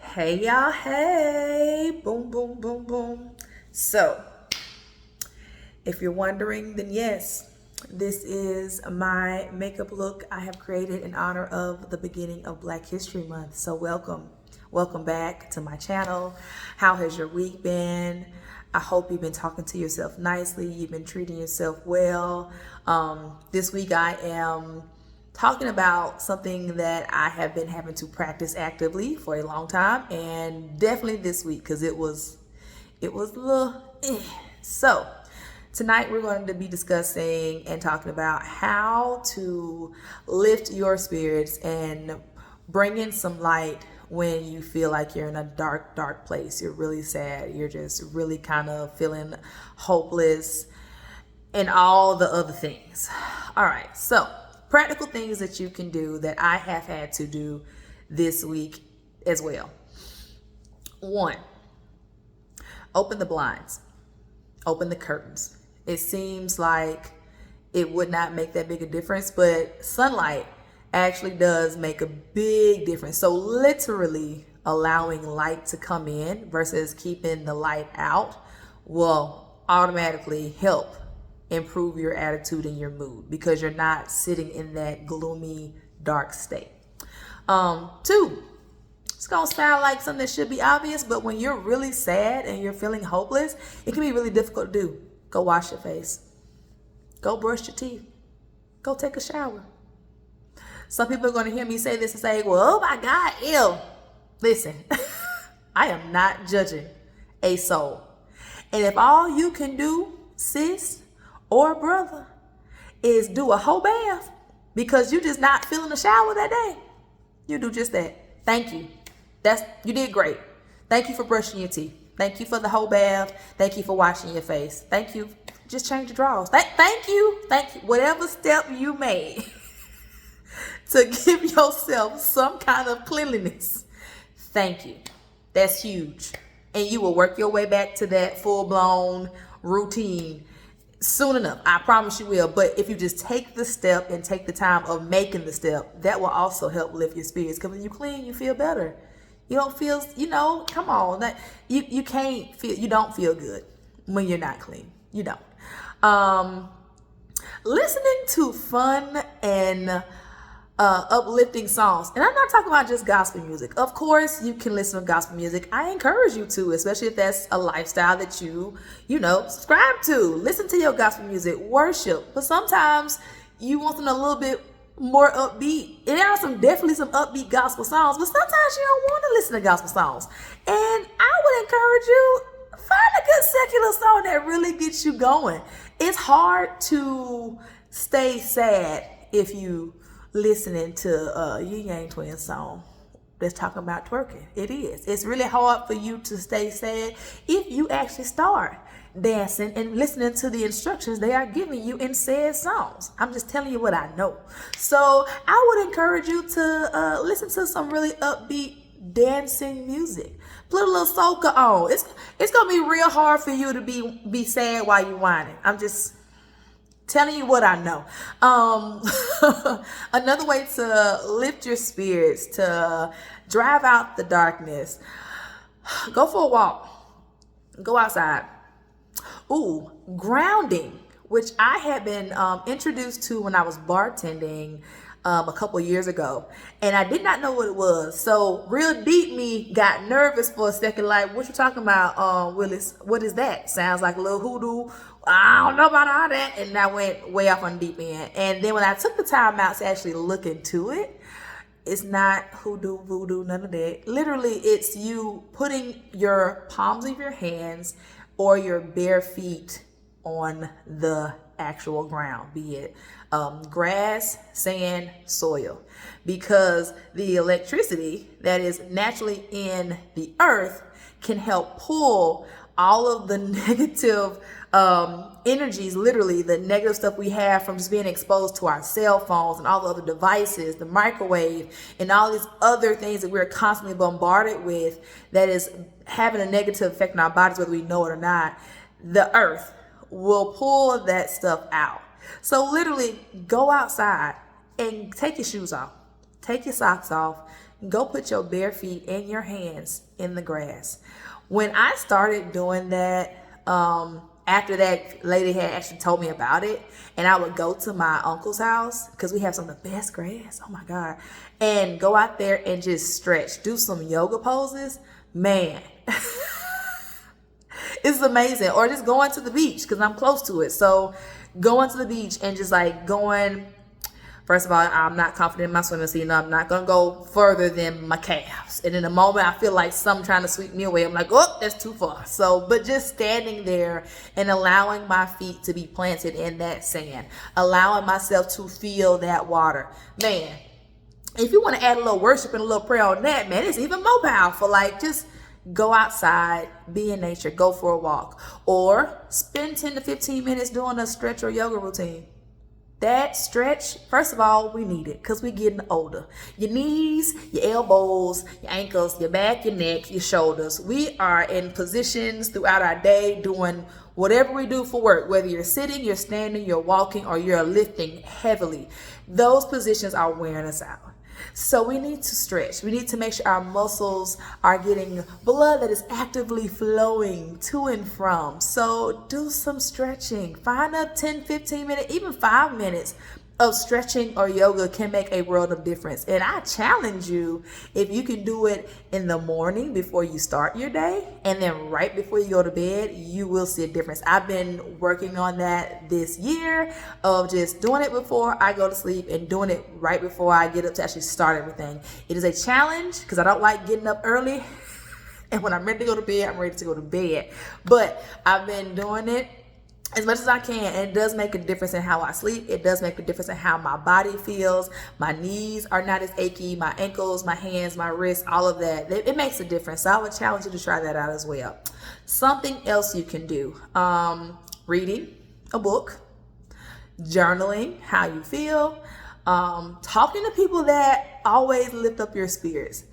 Hey y'all, hey, boom, boom, boom, boom. So, if you're wondering, then yes, this is my makeup look I have created in honor of the beginning of Black History Month. So, welcome back to my channel. How has your week been? I hope you've been talking to yourself nicely, you've been treating yourself well. This week I am talking about something that I have been having to practice actively for a long time, and definitely this week because it was a little so tonight we're going to be discussing and talking about how to lift your spirits and bring in some light when you feel like you're in a dark place. You're really sad, you're just really kind of feeling hopeless and all the other things. All right, so practical things that you can do that I have had to do this week as well. One, open the blinds, open the curtains. It seems like it would not make that big a difference, but sunlight actually does make a big difference. So literally allowing light to come in versus keeping the light out will automatically help improve your attitude and your mood because you're not sitting in that gloomy, dark state. Two, it's gonna sound like something that should be obvious, but when you're really sad and you're feeling hopeless, it can be really difficult to do. Go wash your face. Go brush your teeth. Go take a shower. Some people are gonna hear me say this and say, well, oh my God, ew. Listen, I am not judging a soul. And if all you can do, sis or brother, is do a whole bath because you're just not feeling the shower that day, you do just that. Thank you. You did great. Thank you for brushing your teeth. Thank you for the whole bath. Thank you for washing your face. Thank you. Just change your drawers. Thank you. Whatever step you made to give yourself some kind of cleanliness. Thank you. That's huge. And you will work your way back to that full-blown routine soon enough. I promise you will. But if you just take the step and take the time of making the step, that will also help lift your spirits. Because when you clean, you feel better. You don't feel, come on. You don't feel good when you're not clean. You don't. Listening to fun and uplifting songs. And I'm not talking about just gospel music. Of course, you can listen to gospel music. I encourage you to, especially if that's a lifestyle that you subscribe to. Listen to your gospel music, worship. But sometimes you want something a little bit more upbeat. There are definitely some upbeat gospel songs, but sometimes you don't want to listen to gospel songs. And I would encourage you, find a good secular song that really gets you going. It's hard to stay sad if you listening to Yin Yang Twins song that's talking about twerking. It is. It's really hard for you to stay sad if you actually start dancing and listening to the instructions they are giving you in said songs. I'm just telling you what I know. So I would encourage you to listen to some really upbeat dancing music. Put a little soca on. It's gonna be real hard for you to be sad while you whining. I'm just telling you what I know. Another way to lift your spirits, to drive out the darkness, go for a walk. Go outside. Ooh, grounding, which I had been introduced to when I was bartending a couple years ago, and I did not know what it was. So real deep me got nervous for a second, like, what you talking about, Willis? What is that? Sounds like a little hoodoo. I don't know about all that. And I went way off on the deep end. And then when I took the time out to actually look into it, it's not hoodoo, voodoo, none of that. Literally, it's you putting your palms of your hands or your bare feet on the actual ground, be it grass, sand, soil, because the electricity that is naturally in the earth can help pull all of the negative energies, literally the negative stuff we have from just being exposed to our cell phones and all the other devices, the microwave, and all these other things that we're constantly bombarded with that is having a negative effect on our bodies, whether we know it or not. The earth will pull that stuff out. So literally go outside and take your shoes off, take your socks off, go put your bare feet and your hands in the grass. When I started doing that, after that lady had actually told me about it, and I would go to my uncle's house because we have some of the best grass, oh my God, and go out there and just stretch, do some yoga poses, man. It's amazing. Or just going to the beach because I'm close to it. So going to the beach and just like going, first of all, I'm not confident in my swimming, so I'm not going to go further than my calves. And in a moment, I feel like something trying to sweep me away. I'm like, oh, that's too far. So, but just standing there and allowing my feet to be planted in that sand, allowing myself to feel that water. Man, if you want to add a little worship and a little prayer on that, man, it's even more powerful. Like, just go outside, be in nature, go for a walk, or spend 10 to 15 minutes doing a stretch or yoga routine. That stretch, first of all, we need it because we're getting older. Your knees, your elbows, your ankles, your back, your neck, your shoulders. We are in positions throughout our day doing whatever we do for work, whether you're sitting, you're standing, you're walking, or you're lifting heavily. Those positions are wearing us out. So we need to stretch. We need to make sure our muscles are getting blood that is actively flowing to and from. So do some stretching. Find a 10, 15 minute, even 5 minutes of stretching or yoga can make a world of difference. And I challenge you, if you can do it in the morning before you start your day and then right before you go to bed, you will see a difference. I've been working on that this year of just doing it before I go to sleep and doing it right before I get up to actually start everything. It is a challenge because I don't like getting up early. And when I'm ready to go to bed, I'm ready to go to bed. But I've been doing it as much as I can, and it does make a difference in how I sleep. It does make a difference in how my body feels. My knees are not as achy, my ankles, my hands, my wrists, all of that. It makes a difference. So I would challenge you to try that out as well. Something else you can do, reading a book, journaling how you feel, talking to people that always lift up your spirits.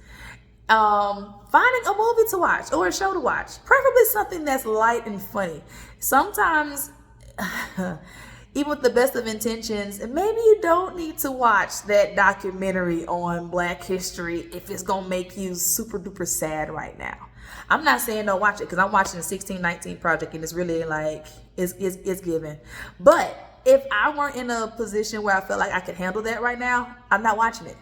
Finding a movie to watch or a show to watch, preferably something that's light and funny. Sometimes, even with the best of intentions, maybe you don't need to watch that documentary on Black history if it's gonna make you super duper sad right now. I'm not saying don't watch it because I'm watching the 1619 Project and it's really like it's given. But if I weren't in a position where I felt like I could handle that right now, I'm not watching it.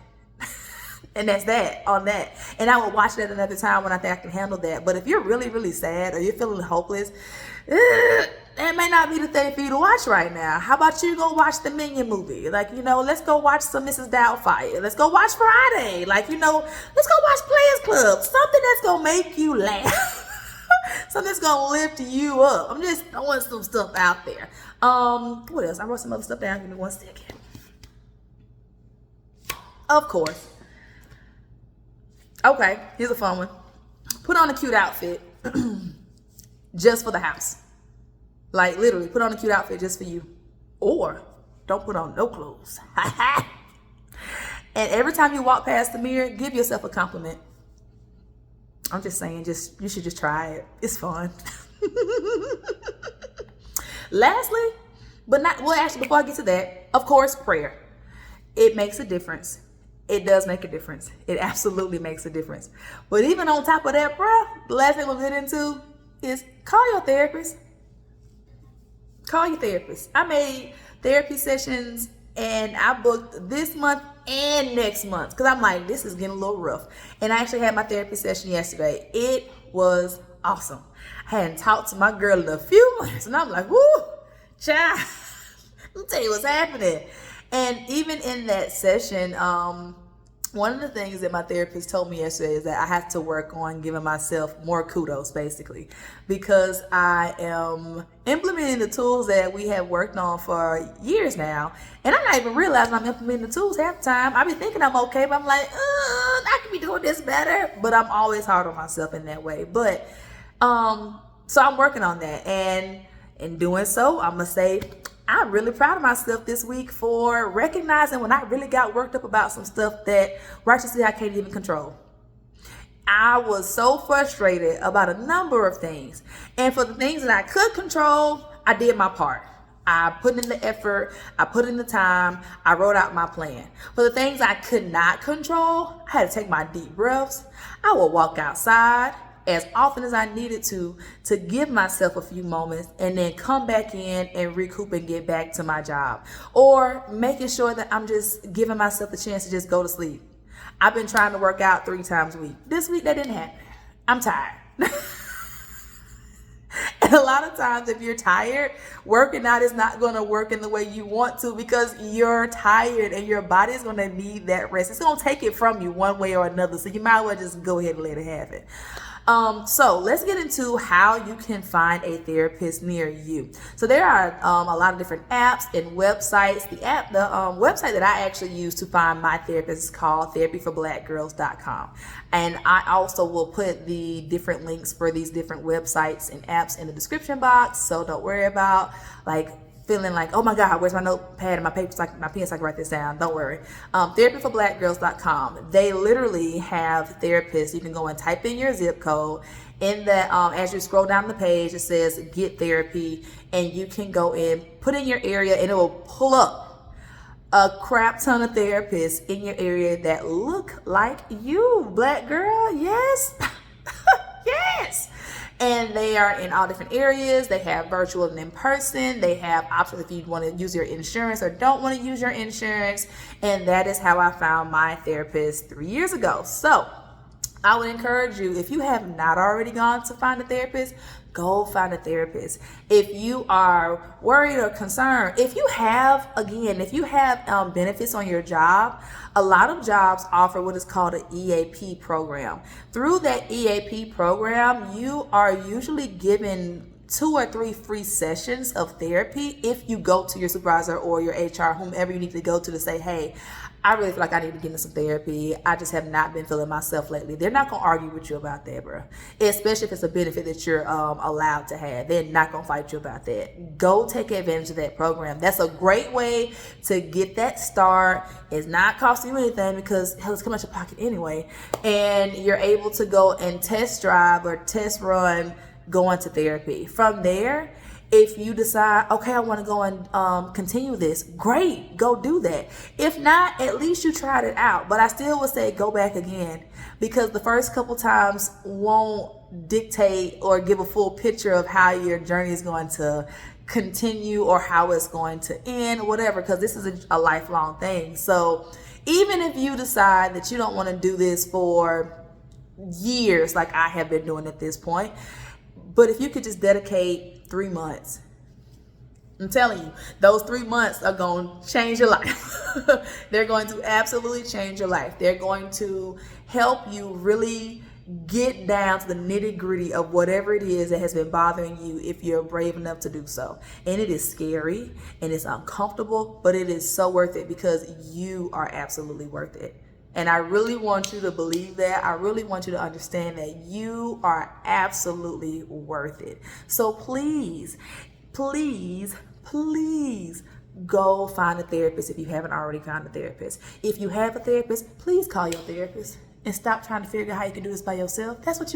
And that's that on that. And I will watch that another time when I think I can handle that. But if you're really, really sad or you're feeling hopeless, that may not be the thing for you to watch right now. How about you go watch the Minion movie? Like, let's go watch some Mrs. Doubtfire. Let's go watch Friday. Like, let's go watch Players Club. Something that's going to make you laugh. Something that's going to lift you up. I'm just throwing some stuff out there. What else? I wrote some other stuff down. Give me 1 second. Of course. Okay, here's a fun one. Put on a cute outfit just for the house. Like literally, put on a cute outfit just for you. Or don't put on no clothes. And every time you walk past the mirror, give yourself a compliment. I'm just saying, you should just try it. It's fun. Lastly, actually, before I get to that, of course, prayer. It makes a difference. It does make a difference. It absolutely makes a difference. But even on top of that, bro, the last thing we'll get into is call your therapist. Call your therapist. I made therapy sessions and I booked this month and next month because I'm like, this is getting a little rough. And I actually had my therapy session yesterday. It was awesome. I hadn't talked to my girl in a few months and I'm like, whoo, child, let me tell you what's happening. And even in that session, one of the things that my therapist told me yesterday is that I have to work on giving myself more kudos, basically, because I am implementing the tools that we have worked on for years now. And I'm not even realizing I'm implementing the tools half the time. I be thinking I'm okay, but I'm like, I could be doing this better. But I'm always hard on myself in that way. But so I'm working on that. And in doing so, I'm going to say, I'm really proud of myself this week for recognizing when I really got worked up about some stuff that righteously I can't even control. I was so frustrated about a number of things. And for the things that I could control, I did my part. I put in the effort, I put in the time, I wrote out my plan. For the things I could not control, I had to take my deep breaths. I would walk outside as often as I needed to give myself a few moments and then come back in and recoup and get back to my job. Or making sure that I'm just giving myself the chance to just go to sleep. I've been trying to work out 3 times a week. This week that didn't happen. I'm tired. And a lot of times if you're tired, working out is not going to work in the way you want to because you're tired and your body is going to need that rest. It's going to take it from you one way or another. So you might as well just go ahead and let it have it. So let's get into how you can find a therapist near you. So there are a lot of different apps and websites. The website that I actually use to find my therapist is called therapyforblackgirls.com. And I also will put the different links for these different websites and apps in the description box. So don't worry about feeling like, oh my God, where's my notepad and my paper, my pen so I can write this down. Don't worry. Therapyforblackgirls.com. They literally have therapists. You can go and type in your zip code. In that, as you scroll down the page, it says get therapy, and you can go in, put in your area, and it will pull up a crap ton of therapists in your area that look like you, black girl. Yes. Yes. And they are in all different areas. They have virtual and in person. They have options if you want to use your insurance or don't want to use your insurance. And that is how I found my therapist 3 years ago. So I would encourage you, if you have not already gone to find a therapist, go find a therapist. If you are worried or concerned, if you have benefits on your job, a lot of jobs offer what is called an EAP program. Through that EAP program, you are usually given 2 or 3 free sessions of therapy if you go to your supervisor or your HR, whomever you need to go to say, hey, I really feel like I need to get into some therapy. I just have not been feeling myself lately. They're not going to argue with you about that, bro. Especially if it's a benefit that you're allowed to have. They're not going to fight you about that. Go take advantage of that program. That's a great way to get that start. It's not costing you anything because hell, it's coming out your pocket anyway. And you're able to go and test drive or test run going to therapy. From there, if you decide, okay, I want to go and continue this, great, go do that. If not, at least you tried it out. But I still would say go back again, because the first couple times won't dictate or give a full picture of how your journey is going to continue or how it's going to end, whatever, because this is a lifelong thing. So even if you decide that you don't want to do this for years like I have been doing at this point, but if you could just dedicate 3 months, I'm telling you, those 3 months are going to change your life. They're going to absolutely change your life. They're going to help you really get down to the nitty-gritty of whatever it is that has been bothering you if you're brave enough to do so. And it is scary and it's uncomfortable, but it is so worth it because you are absolutely worth it. And I really want you to believe that. I really want you to understand that you are absolutely worth it. So please, please, please go find a therapist if you haven't already found a therapist. If you have a therapist, please call your therapist and stop trying to figure out how you can do this by yourself. That's what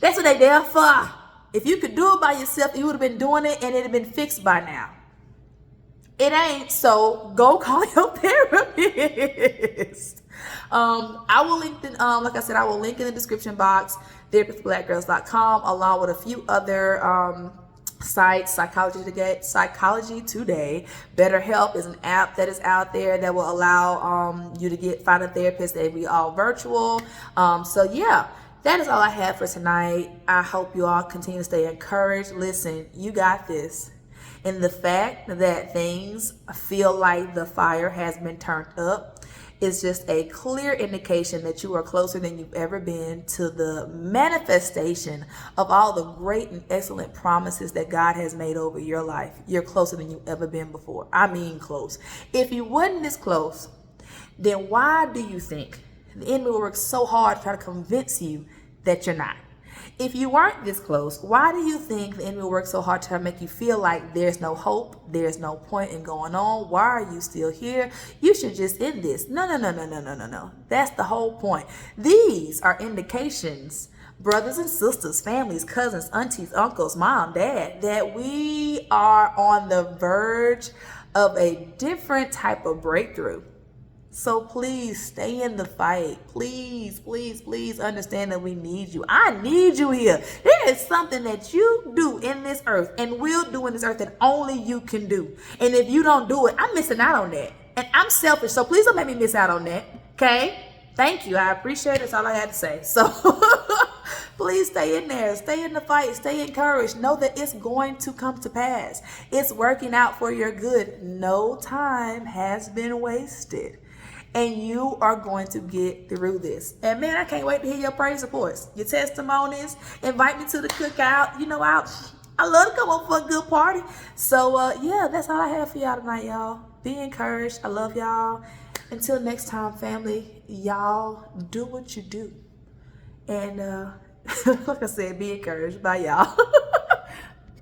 they're there for. If you could do it by yourself, you would have been doing it and it had been fixed by now. It ain't, so go call your therapist. I will link like I said, I will link in the description box, therapyforblackgirls.com, along with a few other sites. Psychology Today, BetterHelp is an app that is out there that will allow you to find a therapist. They be all virtual. So yeah, that is all I have for tonight. I hope you all continue to stay encouraged. Listen, you got this. And the fact that things feel like the fire has been turned up is just a clear indication that you are closer than you've ever been to the manifestation of all the great and excellent promises that God has made over your life. You're closer than you've ever been before. I mean close. If you wasn't this close, then why do you think the enemy will work so hard to try to convince you that you're not? If you weren't this close, why do you think the enemy works so hard to make you feel like there's no hope, there's no point in going on? Why are you still here? You should just end this. No. That's the whole point. These are indications brothers and sisters, families, cousins, aunties, uncles, mom, dad, that we are on the verge of a different type of breakthrough. So please stay in the fight. Please, please, please understand that we need you. I need you here. There is something that you do in this earth and will do in this earth that only you can do. And if you don't do it, I'm missing out on that. And I'm selfish, so please don't make me miss out on that. Okay? Thank you. I appreciate it. That's all I had to say. So please stay in there. Stay in the fight. Stay encouraged. Know that it's going to come to pass. It's working out for your good. No time has been wasted. And you are going to get through this. And man, I can't wait to hear your praise reports, your testimonies. Invite me to the cookout. You know, I love to come up for a good party. So yeah, that's all I have for y'all tonight, y'all. Be encouraged. I love y'all. Until next time, family, y'all do what you do. And like I said, be encouraged. Bye, y'all.